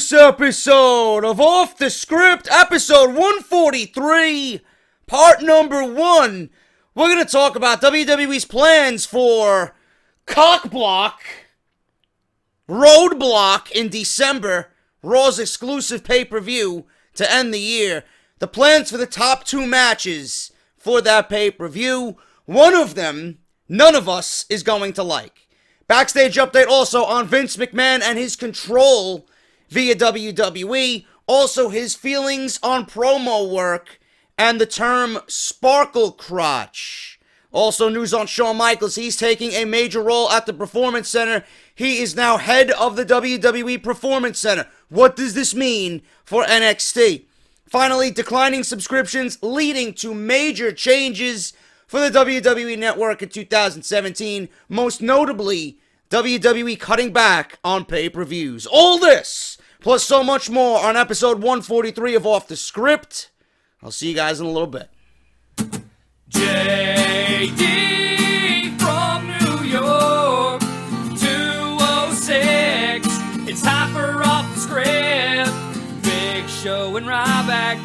this episode of Off the Script, episode 143, part number 1. We're going to talk about WWE's plans for Cockblock, Roadblock in December, Raw's exclusive pay-per-view to end the year. The plans for the top 2 matches for that pay-per-view. One of them, none of us is going to like. Backstage update also on Vince McMahon and his control via WWE. Also his feelings on promo work and the term sparkle crotch. Also news on Shawn Michaels. He's taking a major role at the Performance Center. He is now head of the WWE Performance Center. What does this mean for NXT? Finally, declining subscriptions leading to major changes for the WWE Network in 2017, most notably, WWE cutting back on pay-per-views. All this, plus so much more on episode 143 of Off the Script. I'll see you guys in a little bit. JD from New York, 206, it's time for Off the Script. Big Show and Ryback,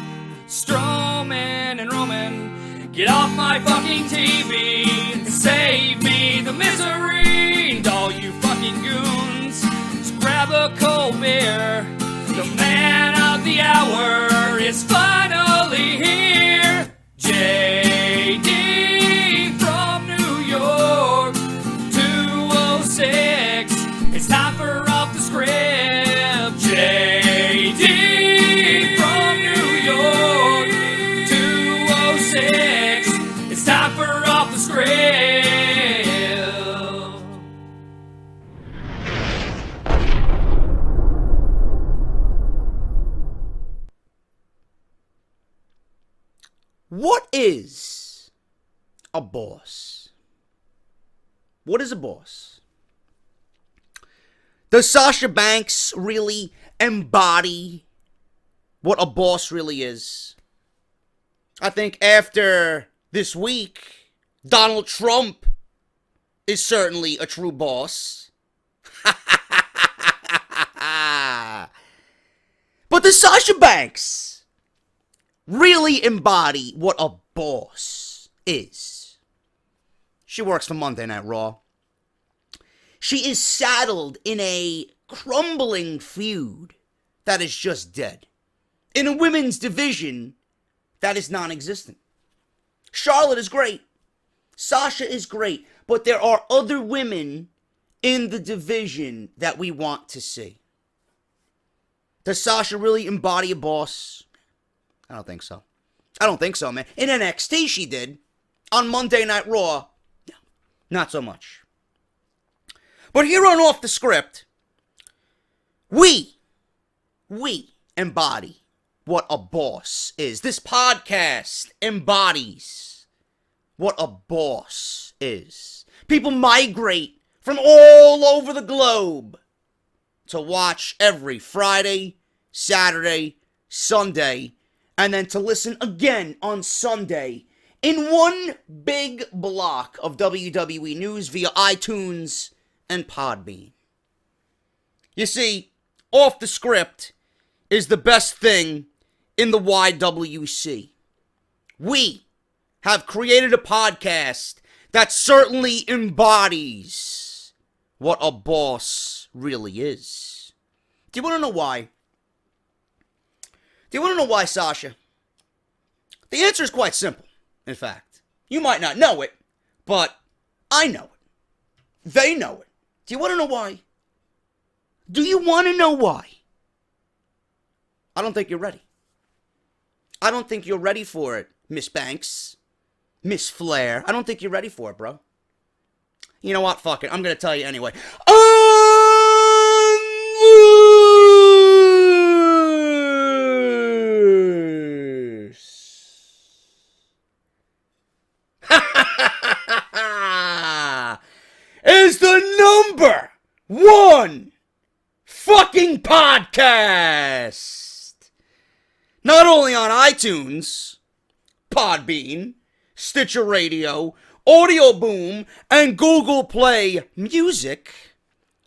Strowman and Roman. Get off my fucking TV and save me the misery. And all you fucking goons, just grab a cold beer. The man of the hour is finally here. JD from New York, 206. It's time for Off the Script. JD from New York, 206. It's time for Off the Script. What is a boss? What is a boss? Does Sasha Banks really embody what a boss really is? I think after this week, Donald Trump is certainly a true boss. But does Sasha Banks really embody what a boss is? She works for Monday Night Raw. She is saddled in a crumbling feud that is just dead. In a women's division that is non-existent. Charlotte is great. Sasha is great. But there are other women in the division that we want to see. Does Sasha really embody a boss? I don't think so. I don't think so, man. In NXT she did. On Monday Night Raw, no, not so much. But here on Off the Script, we embody what a boss is. This podcast embodies what a boss is. People migrate from all over the globe to watch every Friday, Saturday, Sunday, and then to listen again on Sunday in one big block of WWE news via iTunes and Podbean. You see, Off the Script is the best thing in the YWC. We have created a podcast that certainly embodies what a boss really is. Do you want to know why? Do you want to know why, Sasha? The answer is quite simple, in fact. You might not know it, but I know it. They know it. Do you want to know why? Do you want to know why? I don't think you're ready. I don't think you're ready for it, Miss Banks. Miss Flair. I don't think you're ready for it, bro. You know what? Fuck it. I'm going to tell you anyway. Is the number 1 fucking podcast. Not only on iTunes, Podbean, Stitcher Radio, Audio Boom, and Google Play Music,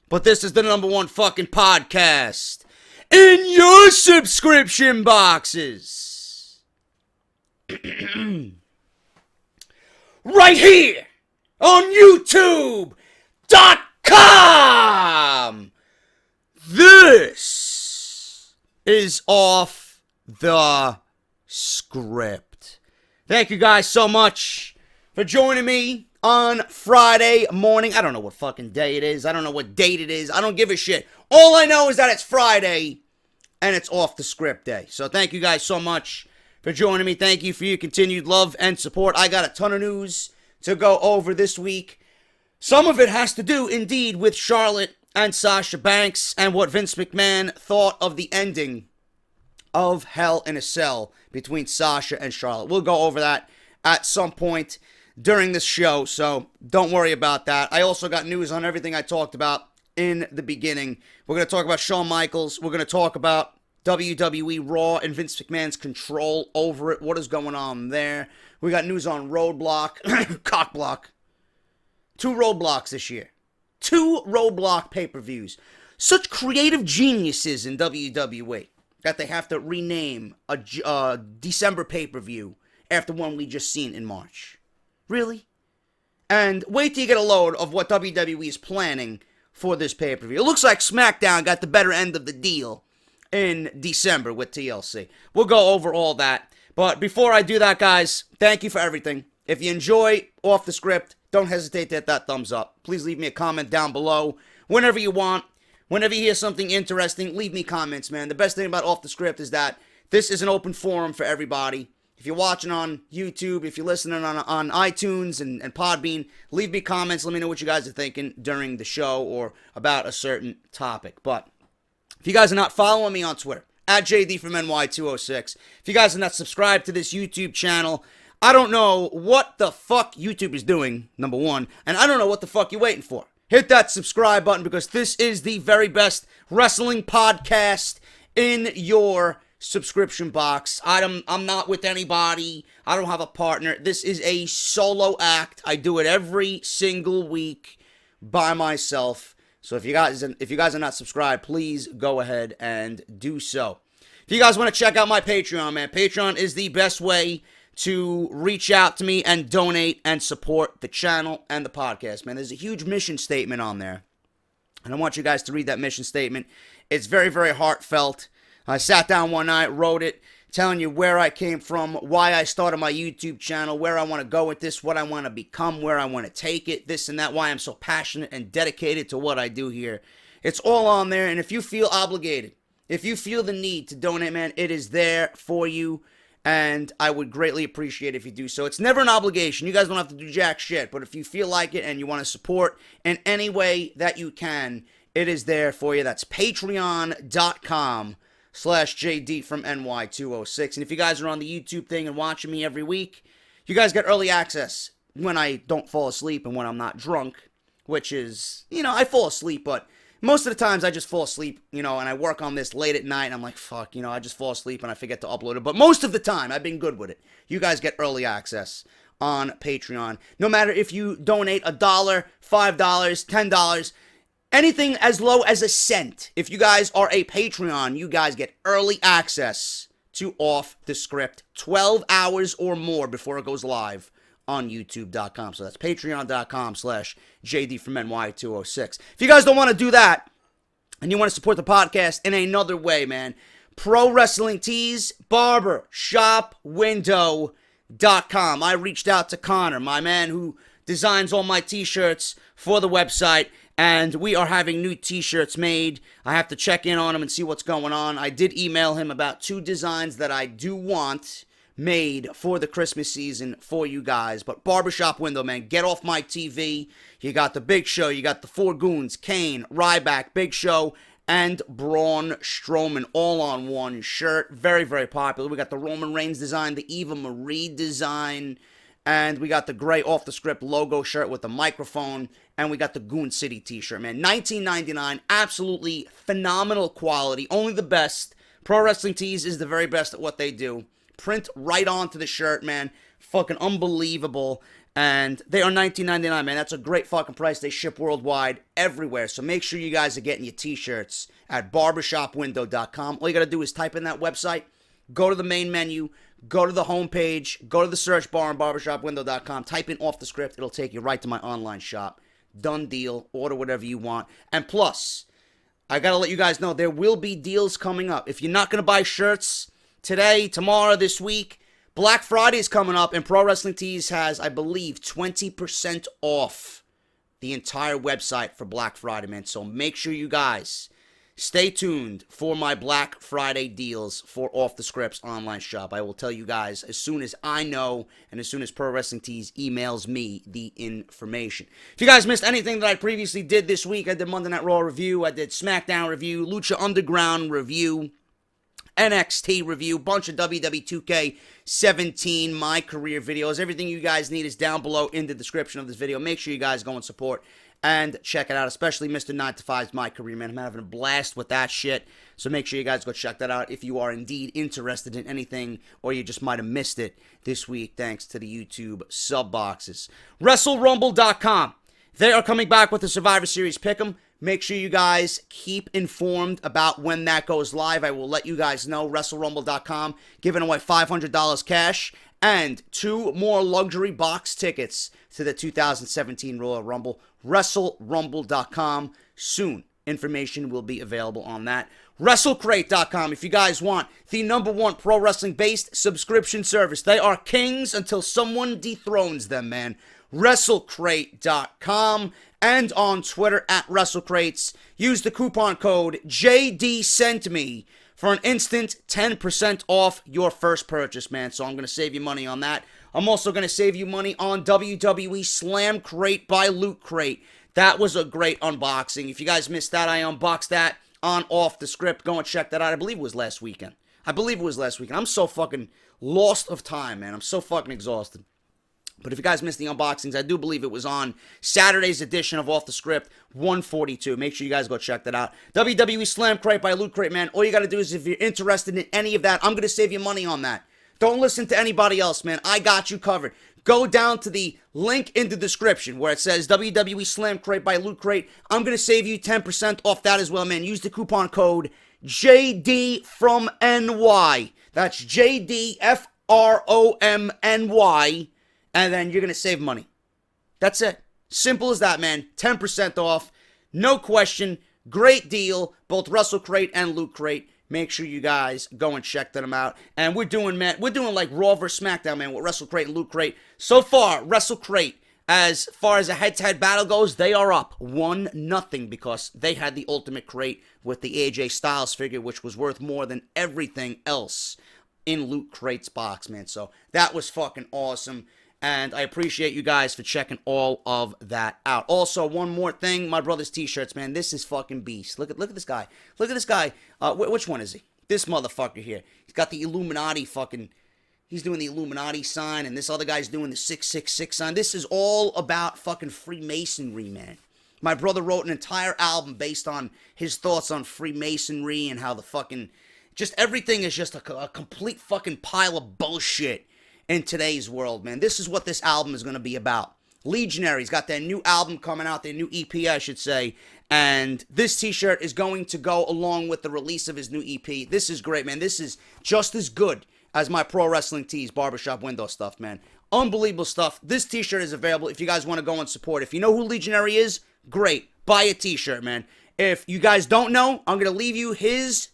but this is the number 1 fucking podcast in your subscription boxes. Right here on YouTube.com. This is Off the Script. Thank you guys so much for joining me on Friday morning. I don't know what fucking day it is. I don't know what date it is. I don't give a shit. All I know is that it's Friday and it's Off the Script day. So thank you guys so much for joining me. Thank you for your continued love and support. I got a ton of news to go over this week. Some of it has to do, indeed, with Charlotte and Sasha Banks and what Vince McMahon thought of the ending of Hell in a Cell between Sasha and Charlotte. We'll go over that at some point during this show, so don't worry about that. I also got news on everything I talked about in the beginning. We're going to talk about Shawn Michaels. We're going to talk about WWE Raw and Vince McMahon's control over it. What is going on there? We got news on Roadblock, Cockblock. 2 Roadblocks this year. 2 Roadblock pay-per-views. Such creative geniuses in WWE that they have to rename a December pay-per-view after one we just seen in March. Really? And wait till you get a load of what WWE is planning for this pay-per-view. It looks like Smackdown got the better end of the deal in December with TLC. We'll go over all that. But before I do that, guys, thank you for everything. If you enjoy Off the Script, don't hesitate to hit that thumbs up. Please leave me a comment down below whenever you want. Whenever you hear something interesting, leave me comments, man. The best thing about Off the Script is that this is an open forum for everybody. If you're watching on YouTube, if you're listening on iTunes and Podbean, leave me comments. Let me know what you guys are thinking during the show or about a certain topic. But if you guys are not following me on Twitter, at JD from NY206, if you guys are not subscribed to this YouTube channel, I don't know what the fuck YouTube is doing, number one, and I don't know what the fuck you're waiting for. Hit that subscribe button because this is the very best wrestling podcast in your subscription box. I'm not with anybody. I don't have a partner. This is a solo act. I do it every single week by myself. So if you guys are not subscribed, please go ahead and do so. If you guys want to check out my Patreon, man, Patreon is the best way to reach out to me and donate and support the channel and the podcast, man. There's a huge mission statement on there, and I want you guys to read that mission statement. It's very, very heartfelt. I sat down one night, wrote it, telling you where I came from, why I started my YouTube channel, where I want to go with this, what I want to become, where I want to take it, this and that, why I'm so passionate and dedicated to what I do here. It's all on there, and if you feel obligated, if you feel the need to donate, man, it is there for you. And I would greatly appreciate it if you do so. It's never an obligation. You guys don't have to do jack shit. But if you feel like it and you want to support in any way that you can, it is there for you. That's patreon.com/JD from NY206. And if you guys are on the YouTube thing and watching me every week, you guys get early access when I don't fall asleep and when I'm not drunk. Which is, I fall asleep, but most of the times I just fall asleep, and I work on this late at night, and I'm like, fuck, I just fall asleep and I forget to upload it. But most of the time, I've been good with it. You guys get early access on Patreon. No matter if you donate $1, $5, $10, anything as low as a cent. If you guys are a Patreon, you guys get early access to Off the Script 12 hours or more before it goes live on YouTube.com. So that's patreon.com/JD from NY206. If you guys don't want to do that and you want to support the podcast in another way, man, Pro Wrestling Tees, barbershopwindow.com. I reached out to Connor, my man who designs all my t-shirts for the website, and we are having new t-shirts made. I have to check in on him and see what's going on. I did email him about 2 designs that I do want made for the Christmas season for you guys. But Barbershop Window, man, get off my TV. You got the Big Show, you got the 4 Goons, Kane, Ryback, Big Show, and Braun Strowman all on one shirt. Very, very popular. We got the Roman Reigns design, the Eva Marie design, and we got the gray Off the Script logo shirt with the microphone, and we got the Goon City t-shirt, man. $19.99, absolutely phenomenal quality, only the best. Pro Wrestling Tees is the very best at what they do. Print right onto the shirt, man. Fucking unbelievable. And they are $19.99, man. That's a great fucking price. They ship worldwide everywhere. So make sure you guys are getting your t-shirts at barbershopwindow.com. All you got to do is type in that website, go to the main menu, go to the homepage, go to the search bar on barbershopwindow.com, type in Off the Script. It'll take you right to my online shop. Done deal. Order whatever you want. And plus, I got to let you guys know, there will be deals coming up. If you're not going to buy shirts today, tomorrow, this week, Black Friday is coming up, and Pro Wrestling Tees has, I believe, 20% off the entire website for Black Friday, man. So make sure you guys stay tuned for my Black Friday deals for Off the Script's online shop. I will tell you guys as soon as I know and as soon as Pro Wrestling Tees emails me the information. If you guys missed anything that I previously did this week, I did Monday Night Raw review, I did Smackdown review, Lucha Underground review, NXT review, bunch of WWE 2K17 My Career videos. Everything you guys need is down below in the description of this video. Make sure you guys go and support and check it out, especially Mr. 9 to 5's My Career, man. I'm having a blast with that shit. So make sure you guys go check that out if you are indeed interested in anything or you just might have missed it this week thanks to the YouTube sub boxes. WrestleRumble.com. They are coming back with the Survivor Series Pick'em. Make sure you guys keep informed about when that goes live. I will let you guys know. WrestleRumble.com giving away $500 cash and 2 more luxury box tickets to the 2017 Royal Rumble. WrestleRumble.com. Soon, information will be available on that. WrestleCrate.com. If you guys want the #1 pro wrestling based subscription service, they are kings until someone dethrones them, man. WrestleCrate.com. And on Twitter at WrestleCrates. Use the coupon code JDSentMe for an instant 10% off your first purchase, man. So I'm going to save you money on that. I'm also going to save you money on WWE Slam Crate by Loot Crate. That was a great unboxing. If you guys missed that, I unboxed that on Off the Script. Go and check that out. I believe it was last weekend. I'm so fucking lost of time, man. I'm so fucking exhausted. But if you guys missed the unboxings, I do believe it was on Saturday's edition of Off the Script 142. Make sure you guys go check that out. WWE Slam Crate by Loot Crate, man. All you got to do is, if you're interested in any of that, I'm going to save you money on that. Don't listen to anybody else, man. I got you covered. Go down to the link in the description where it says WWE Slam Crate by Loot Crate. I'm going to save you 10% off that as well, man. Use the coupon code JD from NY. That's JDFROMNY. And then you're going to save money. That's it. Simple as that, man. 10% off. No question. Great deal. Both WrestleCrate and Loot Crate. Make sure you guys go and check them out. And we're doing like Raw vs. Smackdown, man, with WrestleCrate and Loot Crate. So far, WrestleCrate, as far as a head-to-head battle goes, they are up 1-0 because they had the Ultimate Crate with the AJ Styles figure, which was worth more than everything else in Loot Crate's box, man. So that was fucking awesome. And I appreciate you guys for checking all of that out. Also, one more thing, my brother's t-shirts, man. This is fucking beast. Look at this guy. Look at this guy. Which one is he? This motherfucker here. He's got the Illuminati fucking... He's doing the Illuminati sign, and this other guy's doing the 666 sign. This is all about fucking Freemasonry, man. My brother wrote an entire album based on his thoughts on Freemasonry and how the fucking... Just everything is just a complete fucking pile of bullshit in today's world, man. This is what this album is going to be about. Legionary's got their new album coming out, their new EP, I should say, and this t-shirt is going to go along with the release of his new EP. This is great, man. This is just as good as my Pro Wrestling Tees barbershop window stuff, man. Unbelievable stuff. This t-shirt is available if you guys want to go and support. If you know who Legionary is, great. Buy a t-shirt, man. If you guys don't know, I'm going to leave you his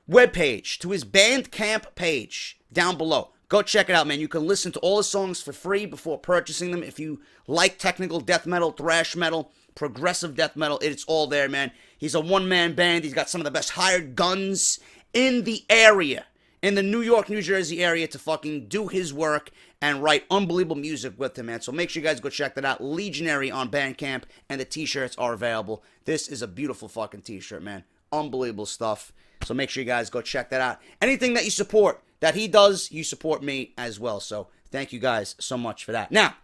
webpage to his Bandcamp page down below. Go check it out, man. You can listen to all his songs for free before purchasing them. If you like technical death metal, thrash metal, progressive death metal, it's all there, man. He's a one-man band. He's got some of the best hired guns in the area, in the New York, New Jersey area, to fucking do his work and write unbelievable music with him, man. So make sure you guys go check that out. Legionary on Bandcamp, and the t-shirts are available. This is a beautiful fucking t-shirt, man. Unbelievable stuff. So make sure you guys go check that out. Anything that you support that he does, you support me as well. So thank you guys so much for that. Now,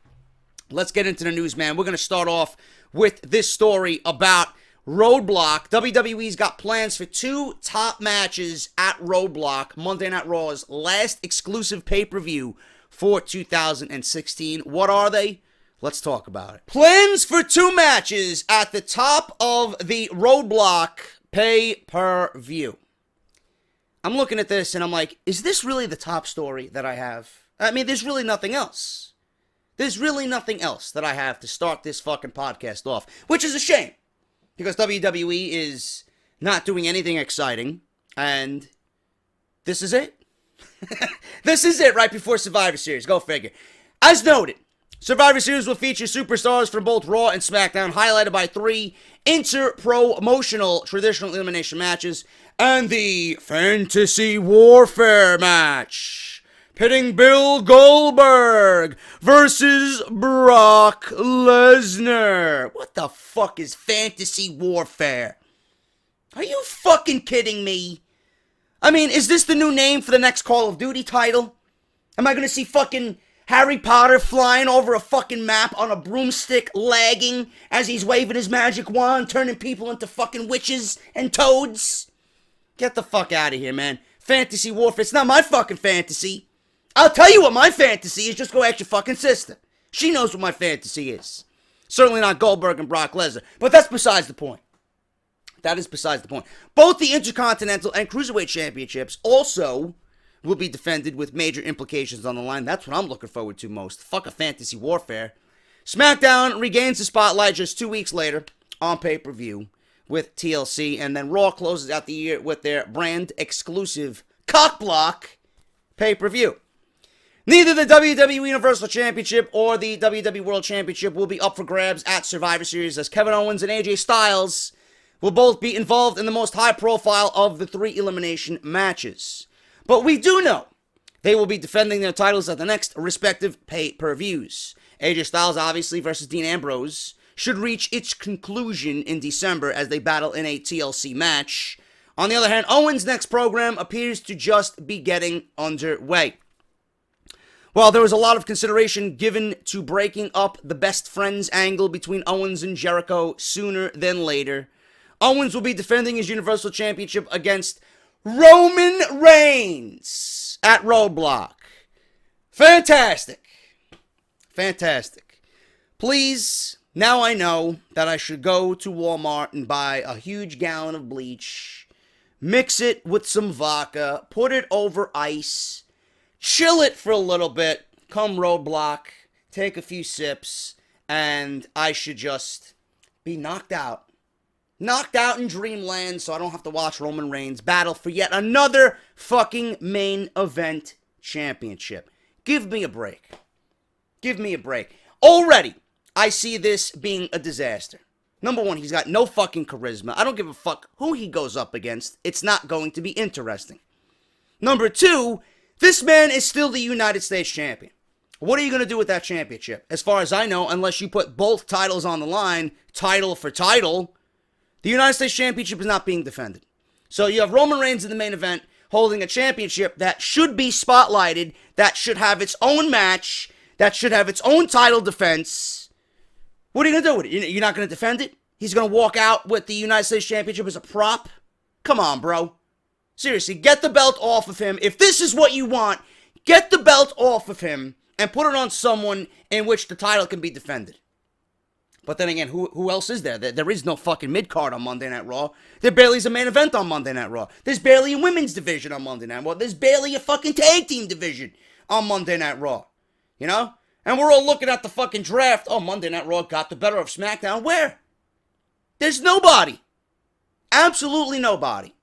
let's get into the news, man. We're going to start off with this story about Roadblock. WWE's got plans for 2 top matches at Roadblock, Monday Night Raw's last exclusive pay-per-view for 2016. What are they? Let's talk about it. Plans for 2 matches at the top of the Roadblock pay-per-view. I'm looking at this and I'm like, is this really the top story that I have? I mean, there's really nothing else. There's really nothing else that I have to start this fucking podcast off, which is a shame, because WWE is not doing anything exciting, and this is it. This is it right before Survivor Series. Go figure. As noted, Survivor Series will feature superstars from both Raw and Smackdown, highlighted by 3 inter-promotional traditional elimination matches and the Fantasy Warfare match, pitting Bill Goldberg versus Brock Lesnar. What the fuck is Fantasy Warfare? Are you fucking kidding me? I mean, is this the new name for the next Call of Duty title? Am I gonna see fucking Harry Potter flying over a fucking map on a broomstick, lagging as he's waving his magic wand, turning people into fucking witches and toads? Get the fuck out of here, man. Fantasy Warfare, it's not my fucking fantasy. I'll tell you what my fantasy is, just go ask your fucking sister. She knows what my fantasy is. Certainly not Goldberg and Brock Lesnar, but that's besides the point. That is besides the point. Both the Intercontinental and Cruiserweight Championships also will be defended with major implications on the line. That's what I'm looking forward to most. Fuck a Fantasy Warfare. SmackDown regains the spotlight just 2 weeks later on pay-per-view with TLC, and then Raw closes out the year with their brand-exclusive cockblock pay-per-view. Neither the WWE Universal Championship or the WWE World Championship will be up for grabs at Survivor Series, as Kevin Owens and AJ Styles will both be involved in the most high-profile of the 3 elimination matches. But we do know they will be defending their titles at the next respective pay-per-views. AJ Styles, obviously, versus Dean Ambrose should reach its conclusion in December as they battle in a TLC match. On the other hand, Owens' next program appears to just be getting underway. While there was a lot of consideration given to breaking up the best friends angle between Owens and Jericho sooner than later, Owens will be defending his Universal Championship against Roman Reigns at Roadblock. Fantastic. Fantastic. Please, now I know that I should go to Walmart and buy a huge gallon of bleach, mix it with some vodka, put it over ice, chill it for a little bit, come Roadblock, take a few sips, and I should just be knocked out. Knocked out in dreamland, so I don't have to watch Roman Reigns battle for yet another fucking main event championship. Give me a break. Give me a break. Already, I see this being a disaster. Number one, he's got no fucking charisma. I don't give a fuck who he goes up against. It's not going to be interesting. Number two, this man is still the United States champion. What are you going to do with that championship? As far as I know, unless you put both titles on the line, title for title, the United States Championship is not being defended. So you have Roman Reigns in the main event holding a championship that should be spotlighted, that should have its own match, that should have its own title defense. What are you going to do with it? You're not going to defend it? He's going to walk out with the United States Championship as a prop? Come on, bro. Seriously, get the belt off of him. If this is what you want, get the belt off of him and put it on someone in which the title can be defended. But then again, who else is there? There is no fucking mid-card on Monday Night Raw. There barely is a main event on Monday Night Raw. There's barely a women's division on Monday Night Raw. There's barely a fucking tag team division on Monday Night Raw. You know? And we're all looking at the fucking draft. Oh, Monday Night Raw got the better of SmackDown. Where? There's nobody. Absolutely nobody.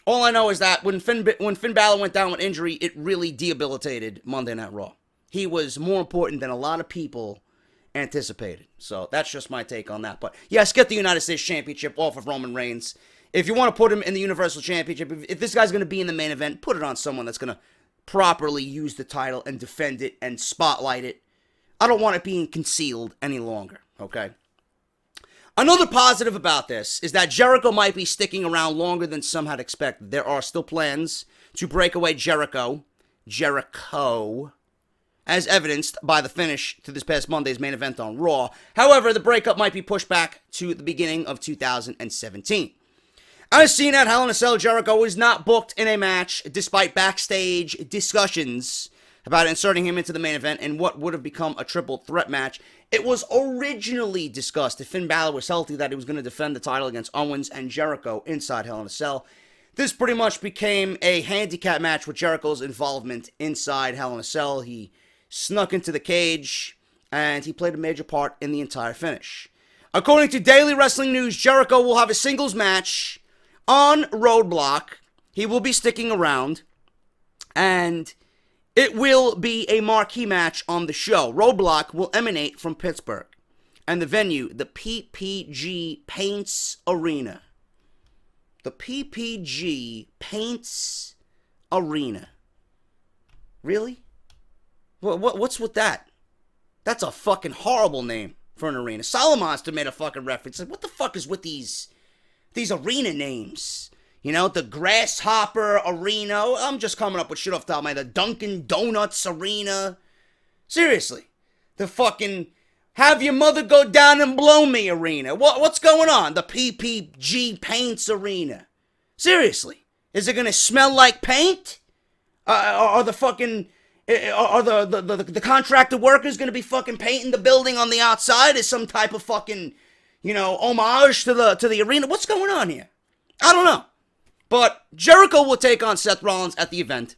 All I know is that when Finn Balor went down with injury, it really debilitated Monday Night Raw. He was more important than a lot of people anticipated. So that's just my take on that. But yes, get the United States Championship off of Roman Reigns. If you want to put him in the Universal Championship, if this guy's going to be in the main event, put it on someone that's going to properly use the title and defend it and spotlight it. I don't want it being concealed any longer, okay? Another positive about this is that Jericho might be sticking around longer than some had expected. There are still plans to break away Jericho, as evidenced by the finish to this past Monday's main event on Raw. However, the breakup might be pushed back to the beginning of 2017. As seen at Hell in a Cell, Jericho was not booked in a match despite backstage discussions about inserting him into the main event in what would have become a triple threat match. It was originally discussed, if Finn Balor was healthy, that he was going to defend the title against Owens and Jericho inside Hell in a Cell. This pretty much became a handicap match with Jericho's involvement inside Hell in a Cell. He snuck into the cage, and he played a major part in the entire finish. According to Daily Wrestling News, Jericho will have a singles match on Roadblock. He will be sticking around, and it will be a marquee match on the show. Roadblock will emanate from Pittsburgh, and the venue, the PPG Paints Arena. The PPG Paints Arena. Really? What's with that? That's a fucking horrible name for an arena. Solomonster made a fucking reference. Like, what the fuck is with these arena names? You know, the Grasshopper Arena. I'm just coming up with shit off the top of my head. The Dunkin' Donuts Arena. Seriously. The fucking Have Your Mother Go Down and Blow Me Arena. What's going on? The PPG Paints Arena. Seriously. Is it gonna smell like paint? Are the fucking... Are the contracted workers gonna be fucking painting the building on the outside as some type of fucking, you know, homage to the arena? What's going on here? I don't know. But Jericho will take on Seth Rollins at the event.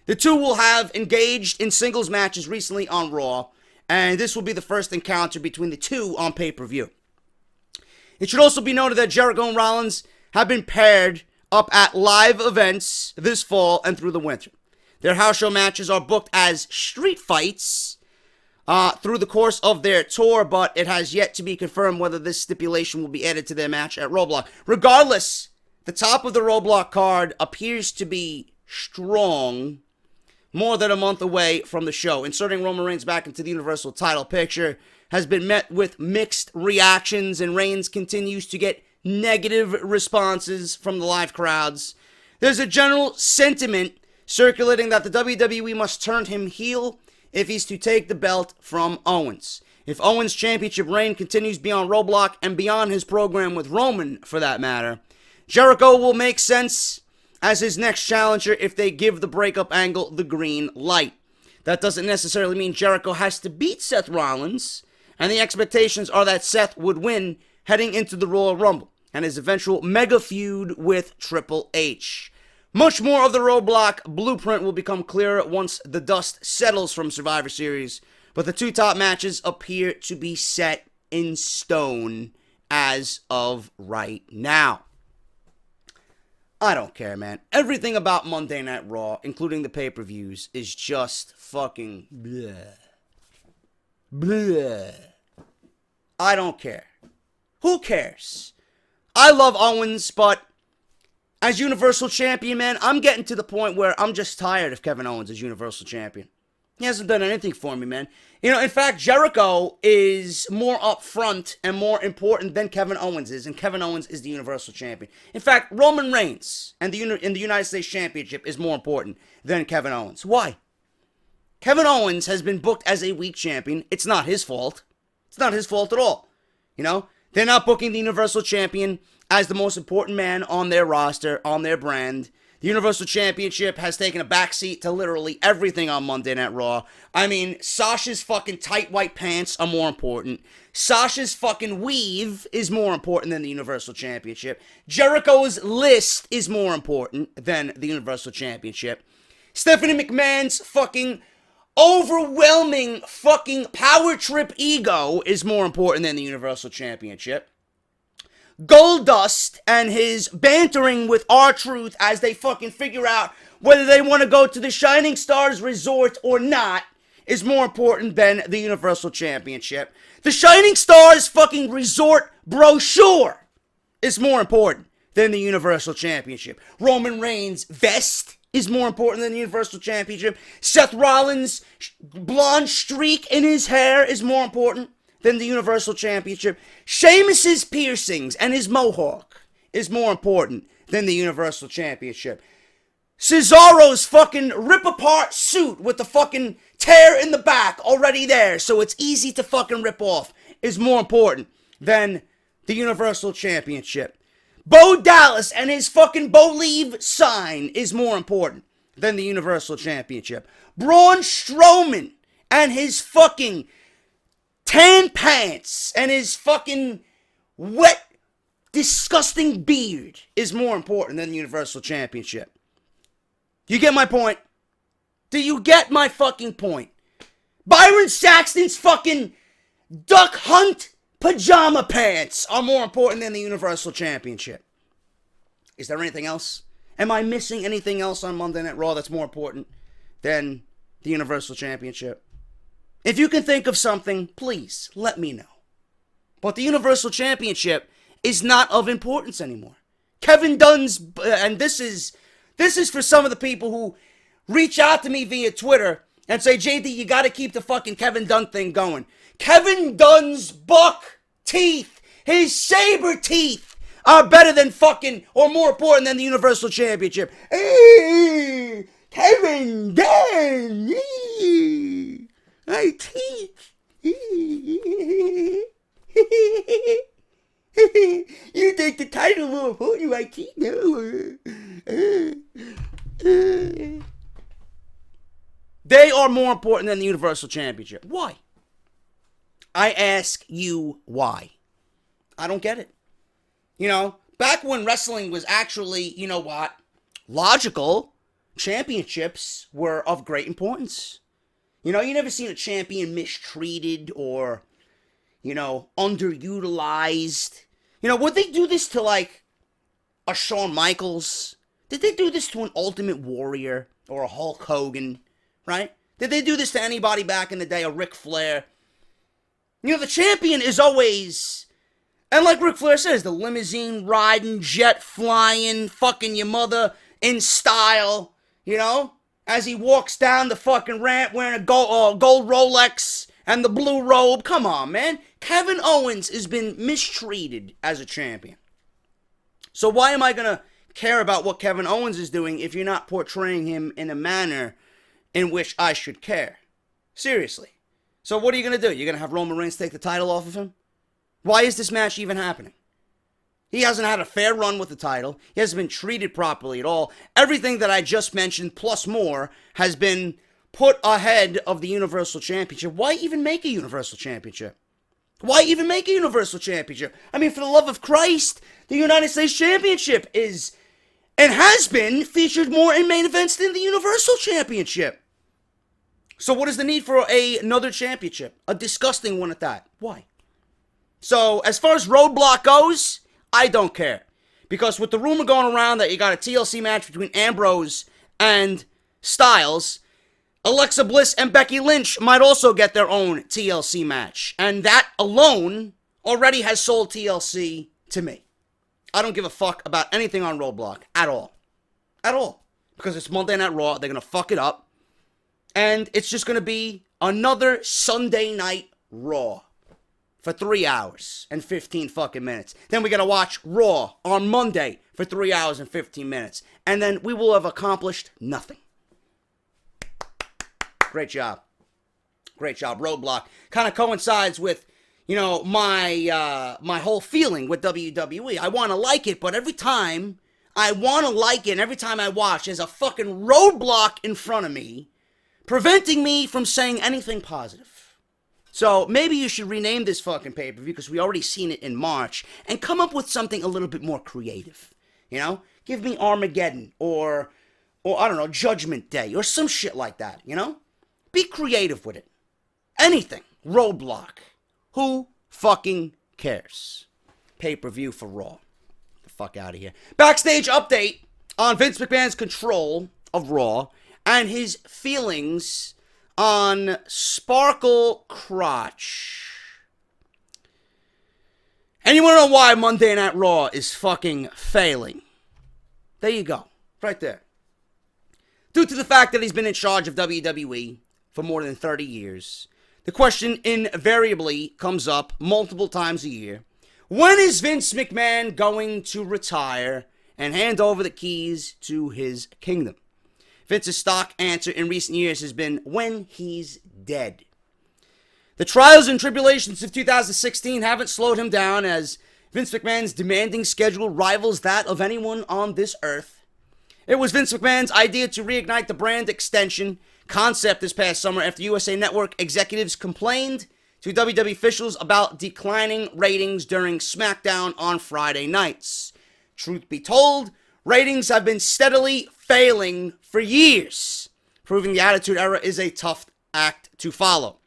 The two will have engaged in singles matches recently on Raw, and this will be the first encounter between the two on pay-per-view. It should also be noted that Jericho and Rollins have been paired up at live events this fall and through the winter. Their house show matches are booked as street fights through the course of their tour, but it has yet to be confirmed whether this stipulation will be added to their match at Roadblock. Regardless, the top of the Roadblock card appears to be strong, more than a month away from the show. Inserting Roman Reigns back into the Universal title picture has been met with mixed reactions, and Reigns continues to get negative responses from the live crowds. There's a general sentiment circulating that the WWE must turn him heel if he's to take the belt from Owens. If Owens' championship reign continues beyond Roadblock and beyond his program with Roman, for that matter, Jericho will make sense as his next challenger if they give the breakup angle the green light. That doesn't necessarily mean Jericho has to beat Seth Rollins, and the expectations are that Seth would win heading into the Royal Rumble and his eventual mega feud with Triple H. Much more of the Roadblock blueprint will become clearer once the dust settles from Survivor Series, but the two top matches appear to be set in stone as of right now. I don't care, man. Everything about Monday Night Raw, including the pay-per-views, is just fucking bleh. Bleh. I don't care. Who cares? I love Owens, but as Universal Champion, man, I'm getting to the point where I'm just tired of Kevin Owens as Universal Champion. He hasn't done anything for me, man. You know, in fact, Jericho is more upfront and more important than Kevin Owens is, and Kevin Owens is the Universal Champion. In fact, Roman Reigns and in the United States Championship is more important than Kevin Owens. Why? Kevin Owens has been booked as a weak champion. It's not his fault. It's not his fault at all. You know, they're not booking the Universal Champion as the most important man on their roster, on their brand. The Universal Championship has taken a backseat to literally everything on Monday Night Raw. I mean, Sasha's fucking tight white pants are more important. Sasha's fucking weave is more important than the Universal Championship. Jericho's list is more important than the Universal Championship. Stephanie McMahon's fucking overwhelming fucking power trip ego is more important than the Universal Championship. Goldust and his bantering with R-Truth as they fucking figure out whether they want to go to the Shining Stars Resort or not is more important than the Universal Championship. The Shining Stars fucking Resort brochure is more important than the Universal Championship. Roman Reigns' vest is more important than the Universal Championship. Seth Rollins' blonde streak in his hair is more important than the Universal Championship. Sheamus's piercings and his mohawk is more important than the Universal Championship. Cesaro's fucking rip-apart suit with the fucking tear in the back already there, so it's easy to fucking rip off, is more important than the Universal Championship. Bo Dallas and his fucking Believe sign is more important than the Universal Championship. Braun Strowman and his fucking tan pants and his fucking wet, disgusting beard is more important than the Universal Championship. You get my point? Do you get my fucking point? Byron Saxton's fucking duck hunt pajama pants are more important than the Universal Championship. Is there anything else? Am I missing anything else on Monday Night Raw that's more important than the Universal Championship? If you can think of something, please let me know. But the Universal Championship is not of importance anymore. Kevin Dunn's, and this is for some of the people who reach out to me via Twitter and say, JD, you gotta keep the fucking Kevin Dunn thing going. Kevin Dunn's buck teeth, his saber teeth, are better than fucking, or more important than the Universal Championship. Hey, Kevin Dunn, my teeth. You think the title will hold you, my teeth? No. They are more important than the Universal Championship. Why? I ask you why. I don't get it. You know, back when wrestling was actually, you know what, logical, championships were of great importance. You know, you never seen a champion mistreated or, you know, underutilized. You know, would they do this to, like, a Shawn Michaels? Did they do this to an Ultimate Warrior or a Hulk Hogan, right? Did they do this to anybody back in the day, a Ric Flair? You know, the champion is always, and like Ric Flair says, the limousine riding, jet flying, fucking your mother in style, you know? As he walks down the fucking ramp wearing a gold Rolex and the blue robe. Come on, man. Kevin Owens has been mistreated as a champion. So why am I going to care about what Kevin Owens is doing if you're not portraying him in a manner in which I should care? Seriously. So what are you going to do? You're going to have Roman Reigns take the title off of him? Why is this match even happening? He hasn't had a fair run with the title. He hasn't been treated properly at all. Everything that I just mentioned, plus more, has been put ahead of the Universal Championship. Why even make a Universal Championship? Why even make a Universal Championship? I mean, for the love of Christ, the United States Championship is, and has been, featured more in main events than the Universal Championship. So what is the need for another championship? A disgusting one at that. Why? So, as far as Roadblock goes, I don't care. Because with the rumor going around that you got a TLC match between Ambrose and Styles, Alexa Bliss and Becky Lynch might also get their own TLC match. And that alone already has sold TLC to me. I don't give a fuck about anything on Roadblock at all. At all. Because it's Monday Night Raw, they're going to fuck it up. And it's just going to be another Sunday Night Raw for 3 hours and 15 fucking minutes. Then we got to watch Raw on Monday for 3 hours and 15 minutes. And then we will have accomplished nothing. Great job. Great job. Roadblock kind of coincides with, you know, my whole feeling with WWE. I want to like it, but every time I want to like it and every time I watch, there's a fucking roadblock in front of me preventing me from saying anything positive. So maybe you should rename this fucking pay-per-view because we already seen it in March and come up with something a little bit more creative. You know? Give me Armageddon or I don't know, Judgment Day or some shit like that, you know? Be creative with it. Anything. Roadblock. Who fucking cares? Pay-per-view for Raw. Get the fuck out of here. Backstage update on Vince McMahon's control of Raw and his feelings on Sparkle Crotch. And you want to know why Monday Night Raw is fucking failing? There you go. Right there. Due to the fact that he's been in charge of WWE for more than 30 years, the question invariably comes up multiple times a year. When is Vince McMahon going to retire and hand over the keys to his kingdom? Vince's stock answer in recent years has been when he's dead. The trials and tribulations of 2016 haven't slowed him down as Vince McMahon's demanding schedule rivals that of anyone on this earth. It was Vince McMahon's idea to reignite the brand extension concept this past summer after USA Network executives complained to WWE officials about declining ratings during Smackdown on Friday nights. Truth be told, ratings have been steadily failing for years, proving the Attitude Era is a tough act to follow.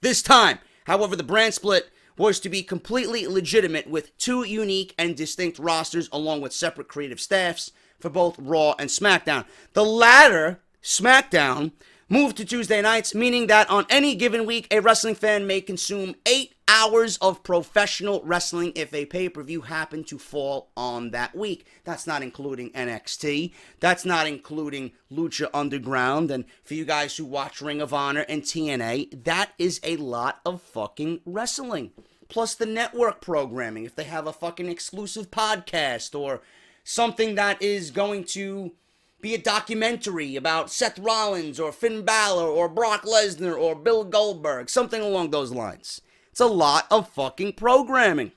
This time, however, the brand split was to be completely legitimate with two unique and distinct rosters along with separate creative staffs for both Raw and SmackDown. The latter, SmackDown, moved to Tuesday nights, meaning that on any given week, a wrestling fan may consume 8 hours of professional wrestling if a pay-per-view happened to fall on that week. That's not including NXT. That's not including Lucha Underground. And for you guys who watch Ring of Honor and TNA, that is a lot of fucking wrestling. Plus the network programming, if they have a fucking exclusive podcast or something that is going to be a documentary about Seth Rollins or Finn Balor or Brock Lesnar or Bill Goldberg, something along those lines. It's a lot of fucking programming.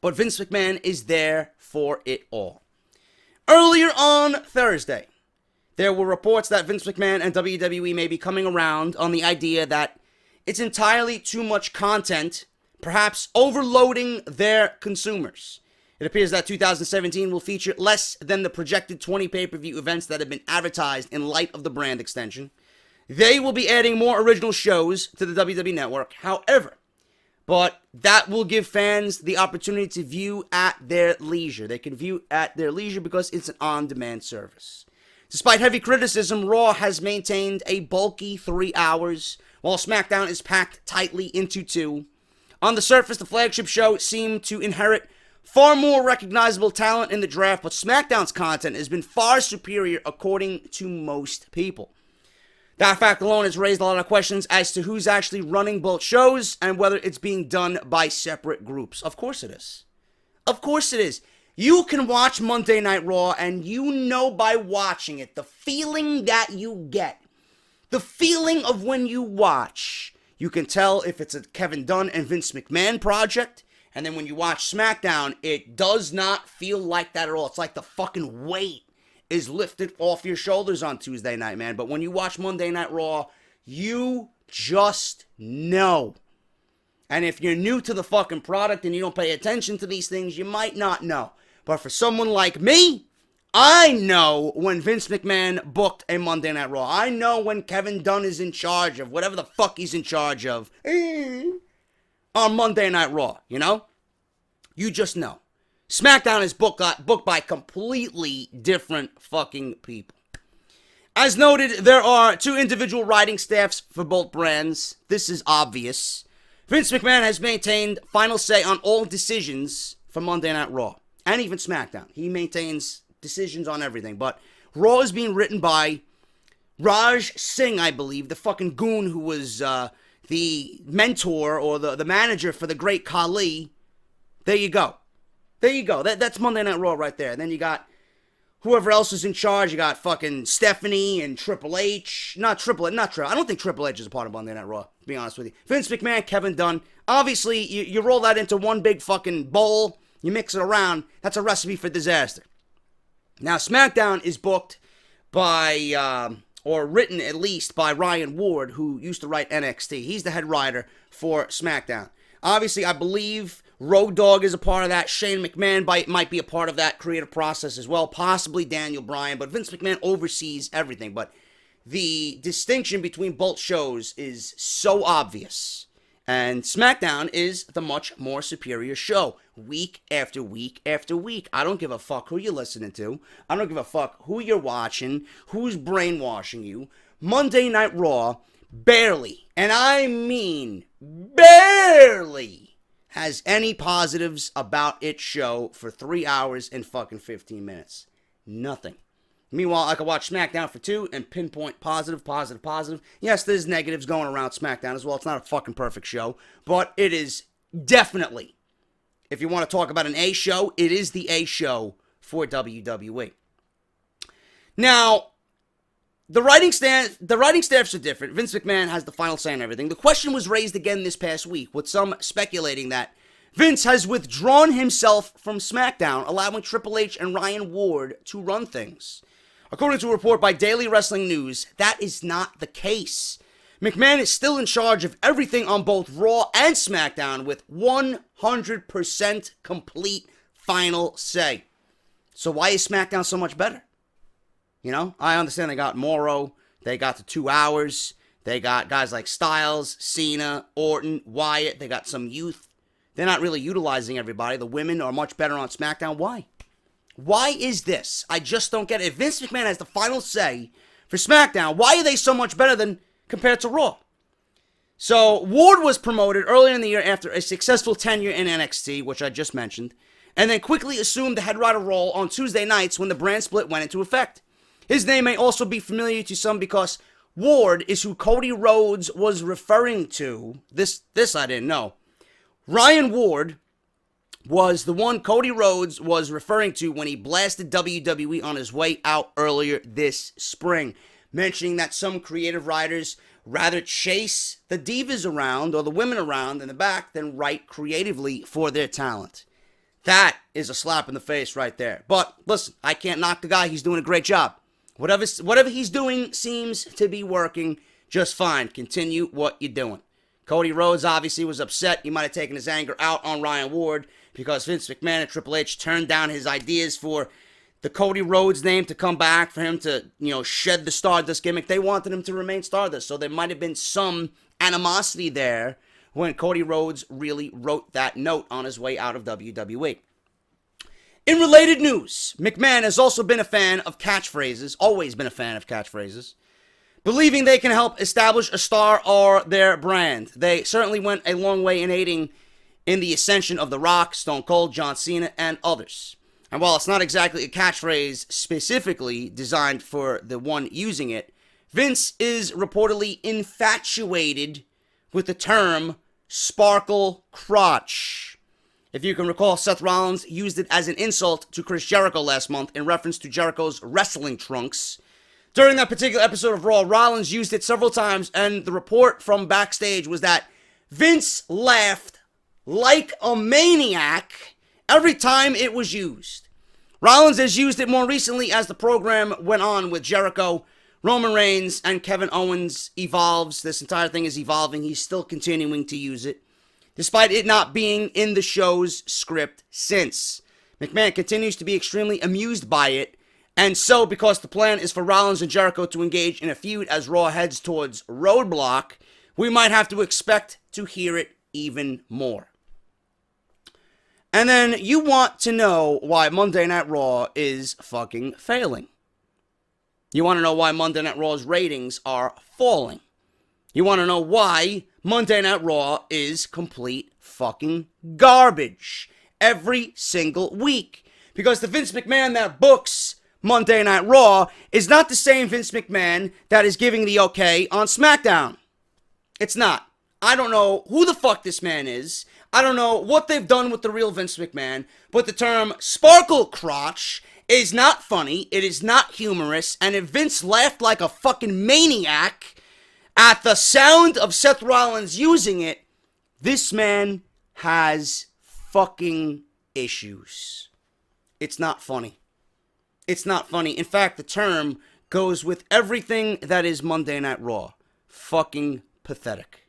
But Vince McMahon is there for it all. Earlier on Thursday, there were reports that Vince McMahon and WWE may be coming around on the idea that it's entirely too much content, perhaps overloading their consumers. It appears that 2017 will feature less than the projected 20 pay-per-view events that have been advertised in light of the brand extension. They will be adding more original shows to the WWE Network, however, but that will give fans the opportunity to view at their leisure. They can view at their leisure because it's an on-demand service. Despite heavy criticism, Raw has maintained a bulky 3 hours, while SmackDown is packed tightly into 2. On the surface, the flagship show seemed to inherit far more recognizable talent in the draft, but SmackDown's content has been far superior according to most people. That fact alone has raised a lot of questions as to who's actually running both shows and whether it's being done by separate groups. Of course it is. Of course it is. You can watch Monday Night Raw and you know by watching it the feeling that you get. The feeling of when you watch. You can tell if it's a Kevin Dunn and Vince McMahon project. And then when you watch SmackDown, it does not feel like that at all. It's like the fucking weight is lifted off your shoulders on Tuesday night, man. But when you watch Monday Night Raw, you just know. And if you're new to the fucking product and you don't pay attention to these things, you might not know. But for someone like me, I know when Vince McMahon booked a Monday Night Raw. I know when Kevin Dunn is in charge of whatever the fuck he's in charge of on Monday Night Raw, you know? You just know. SmackDown is booked by completely different fucking people. As noted, there are 2 individual writing staffs for both brands. This is obvious. Vince McMahon has maintained final say on all decisions for Monday Night Raw, and even SmackDown. He maintains decisions on everything, but Raw is being written by Raj Singh, I believe, the fucking goon who was the mentor or the manager for the great Khali. There you go. There you go. That's Monday Night Raw right there. And then you got whoever else is in charge. You got fucking Stephanie and Triple H. I don't think Triple H is a part of Monday Night Raw, to be honest with you. Vince McMahon, Kevin Dunn. Obviously, you roll that into one big fucking bowl. You mix it around. That's a recipe for disaster. Now, SmackDown is booked by, or written at least by Ryan Ward, who used to write NXT. He's the head writer for SmackDown. Obviously, I believe Road Dogg is a part of that. Shane McMahon might be a part of that creative process as well. Possibly Daniel Bryan. But Vince McMahon oversees everything. But the distinction between both shows is so obvious. And SmackDown is the much more superior show. Week after week after week. I don't give a fuck who you're listening to. I don't give a fuck who you're watching. Who's brainwashing you. Monday Night Raw barely, and I mean barely, has any positives about its show for 3 hours and fucking 15 minutes. Nothing. Meanwhile, I could watch SmackDown for 2 and pinpoint positive. Yes, there's negatives going around SmackDown as well. It's not a fucking perfect show, but it is definitely, if you want to talk about an A show, it is the A show for WWE. Now, the writing staffs are different. Vince McMahon has the final say on everything. The question was raised again this past week, with some speculating that Vince has withdrawn himself from Smackdown, allowing Triple H and Ryan Ward to run things. According to a report by Daily Wrestling News, that is not the case. McMahon is still in charge of everything on both Raw and SmackDown with 100% complete final say. So why is SmackDown so much better? You know, I understand they got Morrow, they got the 2 hours, they got guys like Styles, Cena, Orton, Wyatt, they got some youth. They're not really utilizing everybody. The women are much better on SmackDown. Why? Why is this? I just don't get it. If Vince McMahon has the final say for SmackDown, why are they so much better than compared to Raw? So, Ward was promoted earlier in the year after a successful tenure in NXT, which I just mentioned, and then quickly assumed the head writer role on Tuesday nights when the brand split went into effect. His name may also be familiar to some because Ward is who Cody Rhodes was referring to. This I didn't know. Ryan Ward was the one Cody Rhodes was referring to when he blasted WWE on his way out earlier this spring, mentioning that some creative writers rather chase the divas around or the women around in the back than write creatively for their talent. That is a slap in the face right there. But listen, I can't knock the guy. He's doing a great job. Whatever he's doing seems to be working just fine. Continue what you're doing. Cody Rhodes obviously was upset. He might have taken his anger out on Ryan Ward because Vince McMahon and Triple H turned down his ideas for the Cody Rhodes name to come back, for him to, shed the Stardust gimmick. They wanted him to remain Stardust, so there might have been some animosity there when Cody Rhodes really wrote that note on his way out of WWE. In related news, McMahon has also been a fan of catchphrases, always been a fan of catchphrases, believing they can help establish a star or their brand. They certainly went a long way in aiding in the ascension of The Rock, Stone Cold, John Cena, and others. And while it's not exactly a catchphrase specifically designed for the one using it, Vince is reportedly infatuated with the term sparkle crotch. If you can recall, Seth Rollins used it as an insult to Chris Jericho last month in reference to Jericho's wrestling trunks. During that particular episode of Raw, Rollins used it several times, and the report from Backstage was that Vince laughed like a maniac every time it was used. Rollins has used it more recently as the program went on with Jericho, Roman Reigns, and Kevin Owens evolves. This entire thing is evolving. He's still continuing to use it, despite it not being in the show's script since. McMahon continues to be extremely amused by it, and so because the plan is for Rollins and Jericho to engage in a feud as Raw heads towards Roadblock, we might have to expect to hear it even more. And then you want to know why Monday Night Raw is fucking failing. You want to know why Monday Night Raw's ratings are falling. You want to know why Monday Night Raw is complete fucking garbage every single week. Because the Vince McMahon that books Monday Night Raw is not the same Vince McMahon that is giving the okay on SmackDown. It's not. I don't know who the fuck this man is. I don't know what they've done with the real Vince McMahon, but the term sparkle crotch is not funny, it is not humorous, and if Vince laughed like a fucking maniac at the sound of Seth Rollins using it, this man has fucking issues. It's not funny. It's not funny. In fact, the term goes with everything that is Monday Night Raw. Fucking pathetic.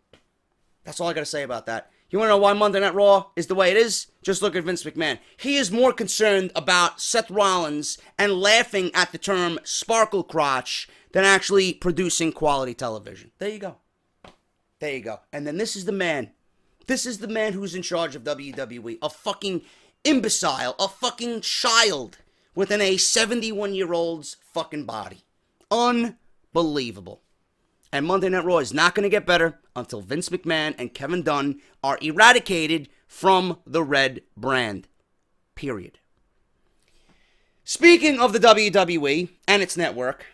That's all I gotta say about that. You want to know why Monday Night Raw is the way it is? Just look at Vince McMahon. He is more concerned about Seth Rollins and laughing at the term sparkle crotch than actually producing quality television. There you go. There you go. And then this is the man. This is the man who's in charge of WWE. A fucking imbecile. A fucking child within a 71-year-old's fucking body. Unbelievable. And Monday Night Raw is not going to get better until Vince McMahon and Kevin Dunn are eradicated from the red brand. Period. Speaking of the WWE and its network,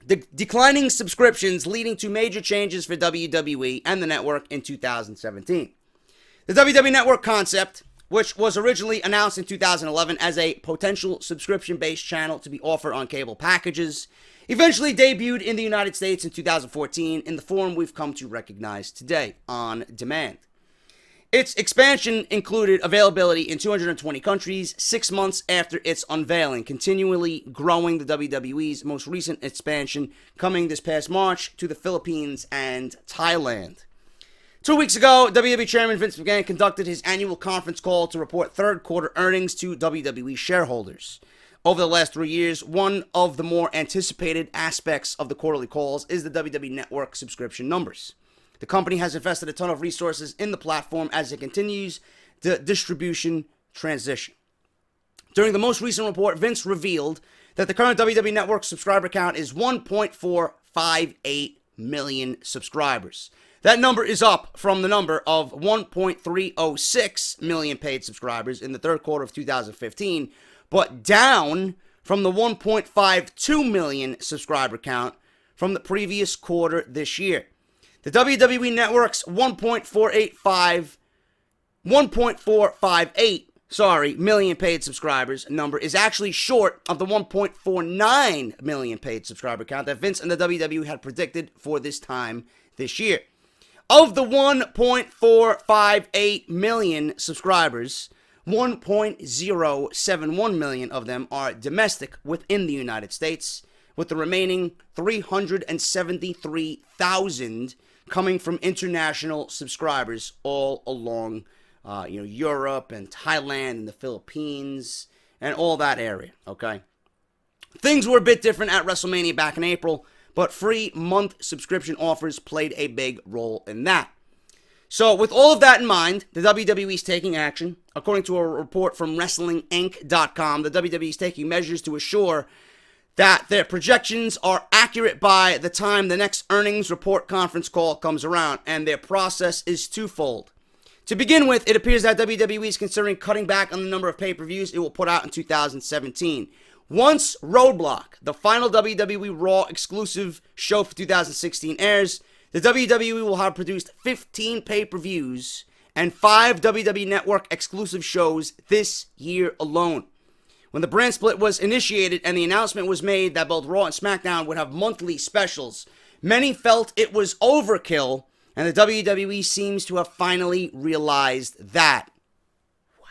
the declining subscriptions leading to major changes for WWE and the network in 2017. The WWE Network concept, which was originally announced in 2011 as a potential subscription-based channel to be offered on cable packages, eventually debuted in the United States in 2014 in the form we've come to recognize today, on demand. Its expansion included availability in 220 countries 6 months after its unveiling, continually growing the WWE's most recent expansion, coming this past March to the Philippines and Thailand. 2 weeks ago, WWE Chairman Vince McMahon conducted his annual conference call to report third quarter earnings to WWE shareholders. Over the last 3 years, one of the more anticipated aspects of the quarterly calls is the WWE Network subscription numbers. The company has invested a ton of resources in the platform as it continues the distribution transition. During the most recent report, Vince revealed that the current WWE Network subscriber count is 1.458 million subscribers. That number is up from the number of 1.306 million paid subscribers in the third quarter of 2015, but down from the 1.52 million subscriber count from the previous quarter this year. The WWE Network's 1.458 million paid subscribers number is actually short of the 1.49 million paid subscriber count that Vince and the WWE had predicted for this time this year. Of the 1.458 million subscribers, 1.071 million of them are domestic within the United States, with the remaining 373,000 coming from international subscribers all along Europe and Thailand and the Philippines and all that area, okay? Things were a bit different at WrestleMania back in April, but free month subscription offers played a big role in that. So with all of that in mind, the WWE is taking action. According to a report from WrestlingInc.com, the WWE is taking measures to assure that their projections are accurate by the time the next earnings report conference call comes around, and their process is twofold. To begin with, it appears that WWE is considering cutting back on the number of pay-per-views it will put out in 2017. Once Roadblock, the final WWE Raw exclusive show for 2016 airs, the WWE will have produced 15 pay-per-views and 5 WWE Network exclusive shows this year alone. When the brand split was initiated and the announcement was made that both Raw and Smackdown would have monthly specials, many felt it was overkill, and the WWE seems to have finally realized that. Wow.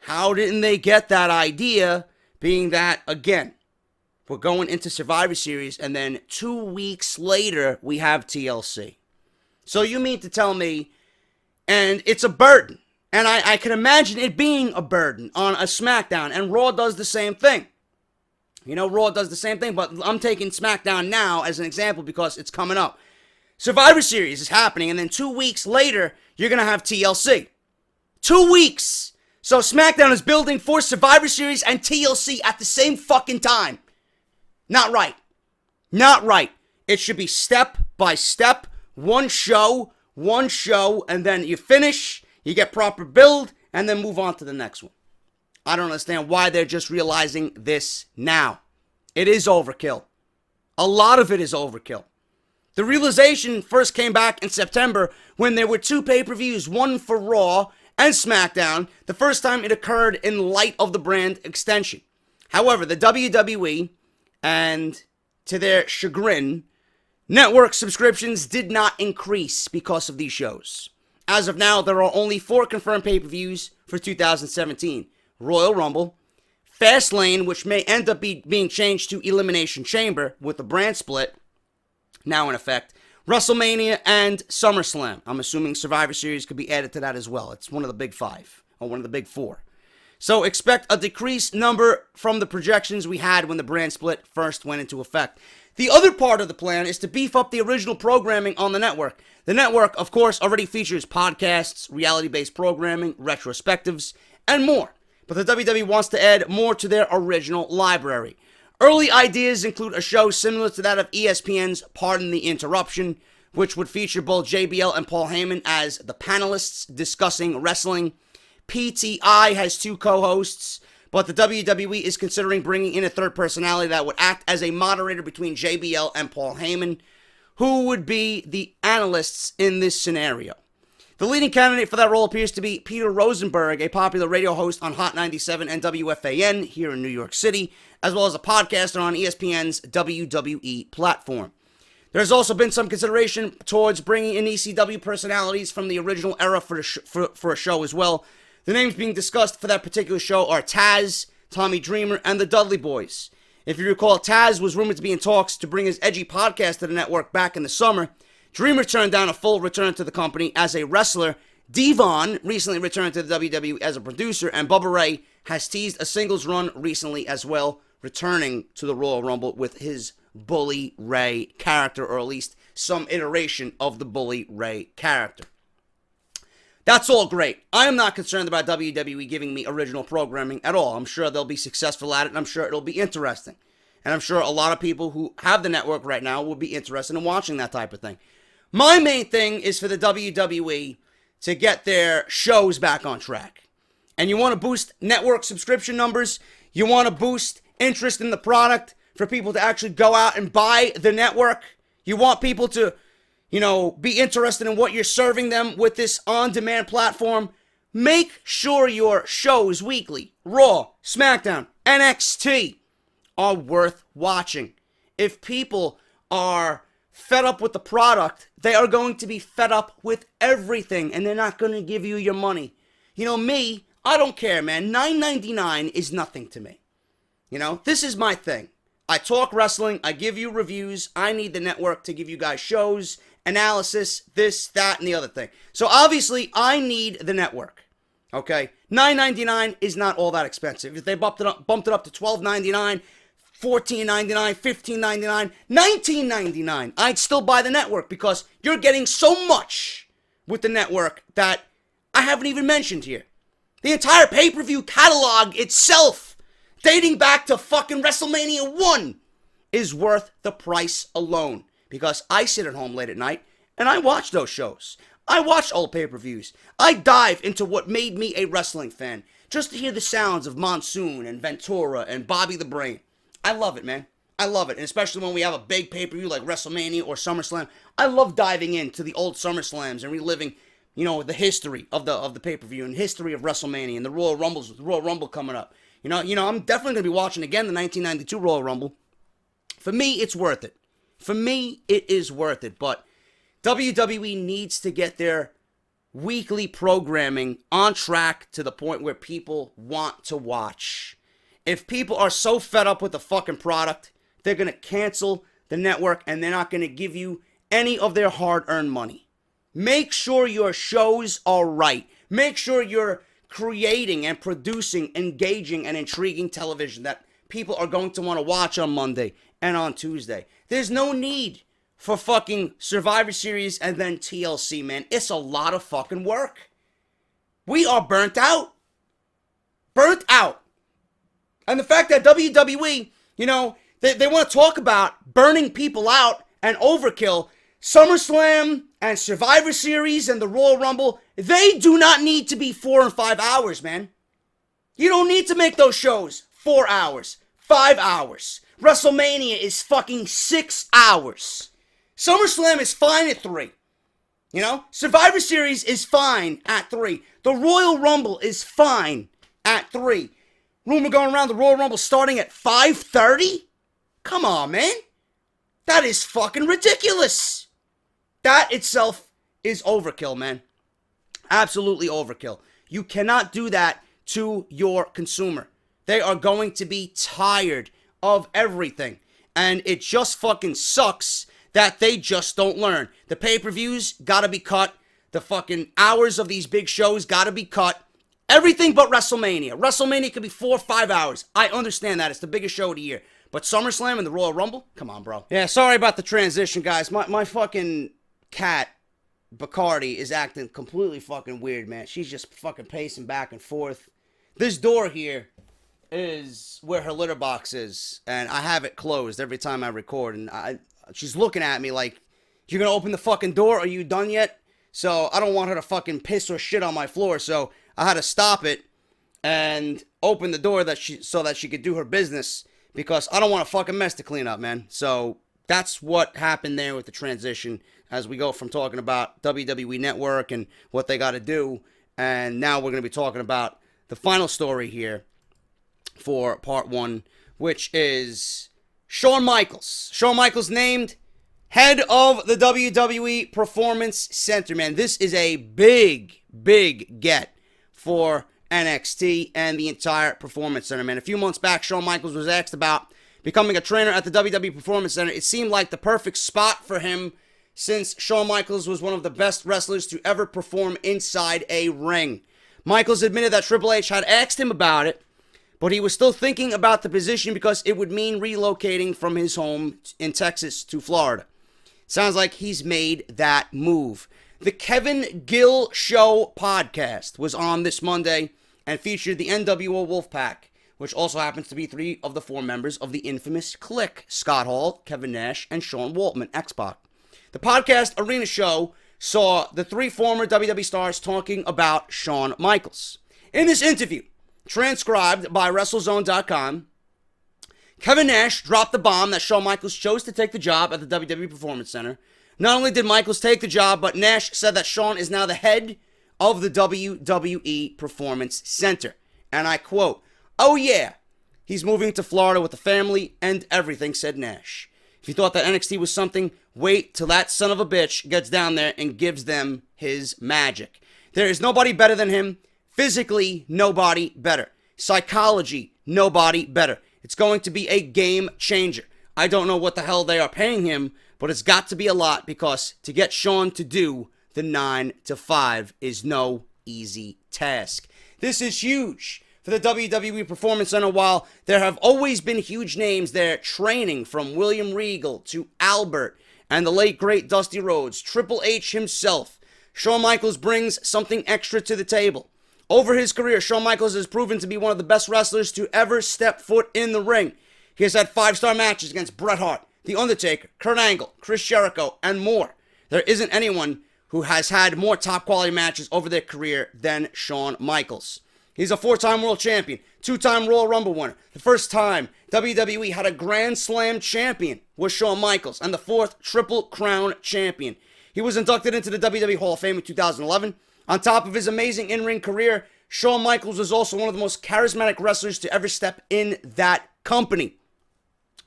How didn't they get that idea, being that, again, we're going into Survivor Series, and then 2 weeks later, we have TLC. So you mean to tell me, and it's a burden, and I can imagine it being a burden on a SmackDown, and Raw does the same thing. Raw does the same thing, but I'm taking SmackDown now as an example because it's coming up. Survivor Series is happening, and then 2 weeks later, you're going to have TLC. 2 weeks! So SmackDown is building for Survivor Series and TLC at the same fucking time. Not right. Not right. It should be step by step, one show, and then you finish, you get proper build, and then move on to the next one. I don't understand why they're just realizing this now. It is overkill. A lot of it is overkill. The realization first came back in September when there were 2 pay-per-views, one for Raw and SmackDown, the first time it occurred in light of the brand extension. However, the WWE, and to their chagrin, network subscriptions did not increase because of these shows. As of now, there are only 4 confirmed pay-per-views for 2017. Royal Rumble, Fastlane, which may end up being changed to Elimination Chamber with the brand split now in effect, WrestleMania, and SummerSlam. I'm assuming Survivor Series could be added to that as well. It's one of the big 5, or one of the big 4. So expect a decreased number from the projections we had when the brand split first went into effect. The other part of the plan is to beef up the original programming on the network. The network, of course, already features podcasts, reality-based programming, retrospectives, and more. But the WWE wants to add more to their original library. Early ideas include a show similar to that of ESPN's Pardon the Interruption, which would feature both JBL and Paul Heyman as the panelists discussing wrestling. PTI has 2 co-hosts, but the WWE is considering bringing in a third personality that would act as a moderator between JBL and Paul Heyman, who would be the analysts in this scenario. The leading candidate for that role appears to be Peter Rosenberg, a popular radio host on Hot 97 and WFAN here in New York City, as well as a podcaster on ESPN's WWE platform. There's also been some consideration towards bringing in ECW personalities from the original era for a show as well. The names being discussed for that particular show are Taz, Tommy Dreamer, and the Dudley Boys. If you recall, Taz was rumored to be in talks to bring his edgy podcast to the network back in the summer. Dreamer turned down a full return to the company as a wrestler. Devon recently returned to the WWE as a producer, and Bubba Ray has teased a singles run recently as well, returning to the Royal Rumble with his Bully Ray character, or at least some iteration of the Bully Ray character. That's all great. I am not concerned about WWE giving me original programming at all. I'm sure they'll be successful at it, and I'm sure it'll be interesting. And I'm sure a lot of people who have the network right now will be interested in watching that type of thing. My main thing is for the WWE to get their shows back on track. And you want to boost network subscription numbers, you want to boost interest in the product for people to actually go out and buy the network. You want people to, be interested in what you're serving them with this on-demand platform. Make sure your shows weekly, Raw, Smackdown, NXT, are worth watching. If people are fed up with the product, they are going to be fed up with everything, and they're not going to give you your money. Me, I don't care, man. $9.99 is nothing to me. This is my thing. I talk wrestling, I give you reviews, I need the network to give you guys shows, analysis, this, that, and the other thing. So obviously, I need the network, okay? $9.99 is not all that expensive. If they bumped it up to $12.99, $14.99, $15.99, $19.99, I'd still buy the network because you're getting so much with the network that I haven't even mentioned here. The entire pay-per-view catalog itself, dating back to fucking WrestleMania 1, is worth the price alone. Because I sit at home late at night and I watch those shows. I watch old pay-per-views. I dive into what made me a wrestling fan just to hear the sounds of Monsoon and Ventura and Bobby the Brain. I love it, man. I love it. And especially when we have a big pay-per-view like WrestleMania or SummerSlam. I love diving into the old SummerSlams and reliving, the history of the pay-per-view and history of WrestleMania and the Royal Rumbles, with the Royal Rumble coming up. I'm definitely going to be watching again the 1992 Royal Rumble. For me, it's worth it. For me, it is worth it, but WWE needs to get their weekly programming on track to the point where people want to watch. If people are so fed up with the fucking product, they're going to cancel the network and they're not going to give you any of their hard-earned money. Make sure your shows are right. Make sure you're creating and producing engaging and intriguing television that people are going to want to watch on Monday and on Tuesday. There's no need for fucking Survivor Series and then TLC, man. It's a lot of fucking work. We are burnt out. Burnt out. And the fact that WWE, they want to talk about burning people out and overkill. SummerSlam and Survivor Series and the Royal Rumble, they do not need to be 4 and 5 hours, man. You don't need to make those shows 4 hours, 5 hours. WrestleMania is fucking 6 hours. SummerSlam is fine at 3. Survivor Series is fine at 3. The Royal Rumble is fine at 3. Rumor going around the Royal Rumble starting at 5:30? Come on, man. That is fucking ridiculous. That itself is overkill, man. Absolutely overkill. You cannot do that to your consumer. They are going to be tired of everything. And it just fucking sucks that they just don't learn. The pay-per-views gotta be cut. The fucking hours of these big shows gotta be cut. Everything but WrestleMania. WrestleMania could be 4 or 5 hours. I understand that. It's the biggest show of the year. But SummerSlam and the Royal Rumble? Come on, bro. Yeah, sorry about the transition, guys. My fucking cat, Bacardi, is acting completely fucking weird, man. She's just fucking pacing back and forth. This door here is where her litter box is, and I have it closed every time I record, and she's looking at me like, you're gonna open the fucking door? Are you done yet? So I don't want her to fucking piss or shit on my floor, so I had to stop it and open the door so that she could do her business, because I don't want a fucking mess to clean up, man. So that's what happened there with the transition as we go from talking about WWE Network and what they got to do, and now we're going to be talking about the final story here for part 1, which is Shawn Michaels. Shawn Michaels named head of the WWE Performance Center, man. This is a big, big get for NXT and the entire Performance Center, man. A few months back, Shawn Michaels was asked about becoming a trainer at the WWE Performance Center. It seemed like the perfect spot for him since Shawn Michaels was one of the best wrestlers to ever perform inside a ring. Michaels admitted that Triple H had asked him about it, but he was still thinking about the position because it would mean relocating from his home in Texas to Florida. Sounds like he's made that move. The Kevin Gill Show podcast was on this Monday and featured the NWO Wolfpack, which also happens to be 3 of the 4 members of the infamous Clique: Scott Hall, Kevin Nash, and Sean Waltman, X-Pac. The podcast arena show saw the 3 former WWE stars talking about Shawn Michaels. In this interview, transcribed by WrestleZone.com, Kevin Nash dropped the bomb that Shawn Michaels chose to take the job at the WWE Performance Center. Not only did Michaels take the job, but Nash said that Shawn is now the head of the WWE Performance Center. And I quote, "Oh yeah, he's moving to Florida with the family and everything," said Nash. If you thought that NXT was something, wait till that son of a bitch gets down there and gives them his magic. There is nobody better than him. Physically, nobody better. Psychology, nobody better. It's going to be a game changer. I don't know what the hell they are paying him, but it's got to be a lot because to get Shawn to do the 9 to 5 is no easy task. This is huge for the WWE Performance Center. While there have always been huge names there training, from William Regal to Albert and the late great Dusty Rhodes, Triple H himself, Shawn Michaels brings something extra to the table. Over his career, Shawn Michaels has proven to be one of the best wrestlers to ever step foot in the ring. He has had 5-star matches against Bret Hart, The Undertaker, Kurt Angle, Chris Jericho, and more. There isn't anyone who has had more top-quality matches over their career than Shawn Michaels. He's a 4-time world champion, 2-time Royal Rumble winner. The first time WWE had a Grand Slam champion was Shawn Michaels, and the 4th Triple Crown champion. He was inducted into the WWE Hall of Fame in 2011. On top of his amazing in-ring career, Shawn Michaels was also one of the most charismatic wrestlers to ever step in that company.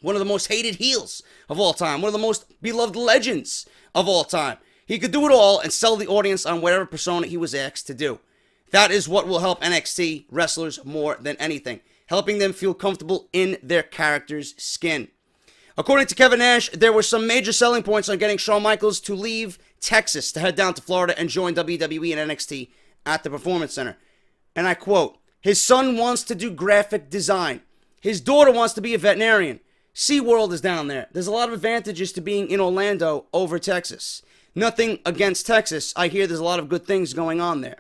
One of the most hated heels of all time. One of the most beloved legends of all time. He could do it all and sell the audience on whatever persona he was asked to do. That is what will help NXT wrestlers more than anything. Helping them feel comfortable in their character's skin. According to Kevin Nash, there were some major selling points on getting Shawn Michaels to leave Texas to head down to Florida and join WWE and NXT at the Performance Center. And I quote, "His son wants to do graphic design. His daughter wants to be a veterinarian. SeaWorld is down there. There's a lot of advantages to being in Orlando over Texas. Nothing against Texas. I hear there's a lot of good things going on there."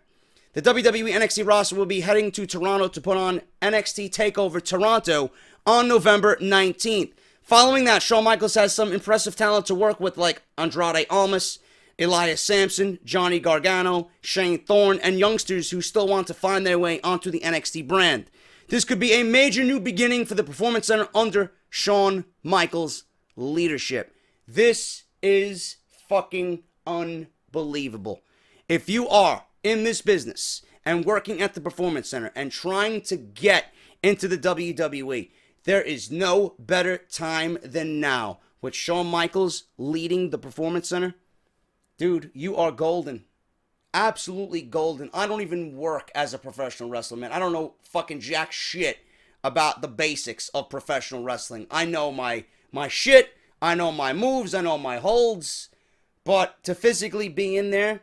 The WWE NXT roster will be heading to Toronto to put on NXT TakeOver Toronto on November 19th. Following that, Shawn Michaels has some impressive talent to work with, like Andrade Almas, Elias Sampson, Johnny Gargano, Shane Thorne, and youngsters who still want to find their way onto the NXT brand. This could be a major new beginning for the Performance Center under Shawn Michaels' leadership. This is fucking unbelievable. If you are in this business and working at the Performance Center and trying to get into the WWE, there is no better time than now. With Shawn Michaels leading the Performance Center, dude, you are golden. Absolutely golden. I don't even work as a professional wrestler, man. I don't know fucking jack shit about the basics of professional wrestling. I know my shit. I know my moves. I know my holds. But to physically be in there,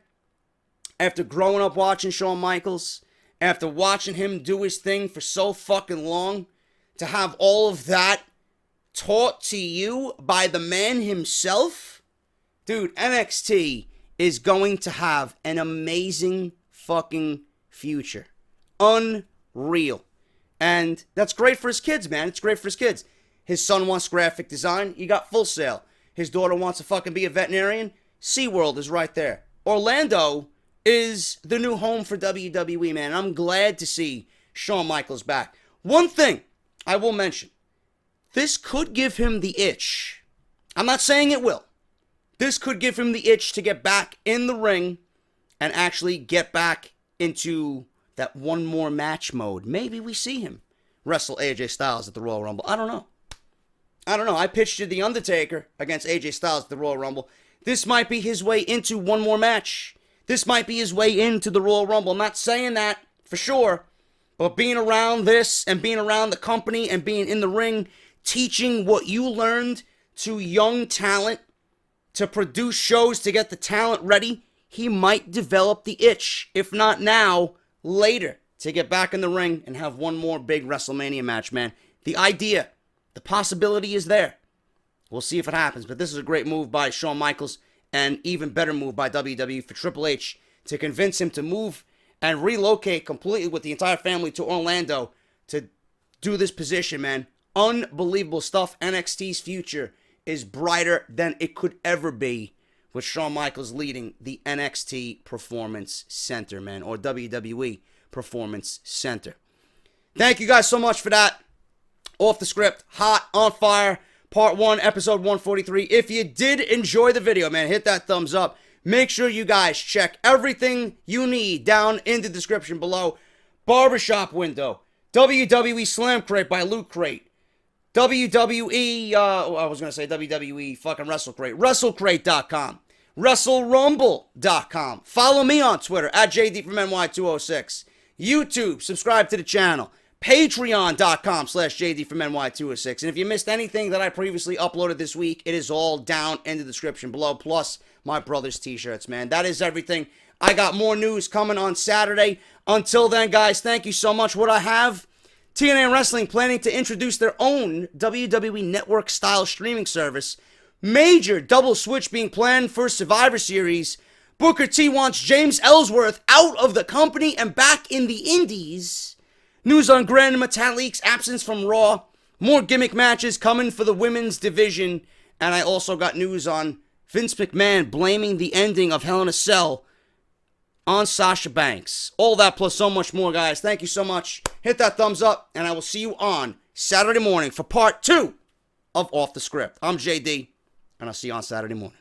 after growing up watching Shawn Michaels, after watching him do his thing for so fucking long, to have all of that taught to you by the man himself, dude, NXT is going to have an amazing fucking future. Unreal. And that's great for his kids, man. It's great for his kids. His son wants graphic design. You got Full Sail. His daughter wants to fucking be a veterinarian. SeaWorld is right there. Orlando is the new home for WWE, man. I'm glad to see Shawn Michaels back. One thing I will mention. This could give him the itch. I'm not saying it will. This could give him the itch to get back in the ring and actually get back into that one more match mode. Maybe we see him wrestle AJ Styles at the Royal Rumble. I don't know. I don't know. I pitched you The Undertaker against AJ Styles at the Royal Rumble. This might be his way into one more match. This might be his way into the Royal Rumble. I'm not saying that for sure. But being around this and being around the company and being in the ring, teaching what you learned to young talent to produce shows to get the talent ready, he might develop the itch, if not now, later, to get back in the ring and have one more big WrestleMania match, man. The idea, the possibility is there. We'll see if it happens, but this is a great move by Shawn Michaels and even better move by WWE for Triple H to convince him to move and relocate completely with the entire family to Orlando to do this position, man. Unbelievable stuff. NXT's future is brighter than it could ever be with Shawn Michaels leading the NXT Performance Center, man, or WWE Performance Center. Thank you guys so much for that. Off the Script, hot, on fire, part 1, episode 143. If you did enjoy the video, man, hit that thumbs up. Make sure you guys check everything you need down in the description below. Barbershop window, WWE Slam Crate by Loot Crate, WWE, WWE fucking Wrestle Crate, WrestleCrate.com, WrestleRumble.com. Follow me on Twitter, at JD from NY206. YouTube, subscribe to the channel. Patreon.com/JD from NY206. And if you missed anything that I previously uploaded this week, it is all down in the description below. Plus, my brother's t-shirts, man. That is everything. I got more news coming on Saturday. Until then, guys, thank you so much. What I have, TNA Wrestling planning to introduce their own WWE Network-style streaming service. Major double switch being planned for Survivor Series. Booker T wants James Ellsworth out of the company and back in the indies. News on Grand Metalic's absence from Raw. More gimmick matches coming for the women's division. And I also got news on Vince McMahon blaming the ending of Hell in a Cell on Sasha Banks. All that plus so much more, guys. Thank you so much. Hit that thumbs up, and I will see you on Saturday morning for part 2 of Off the Script. I'm JD, and I'll see you on Saturday morning.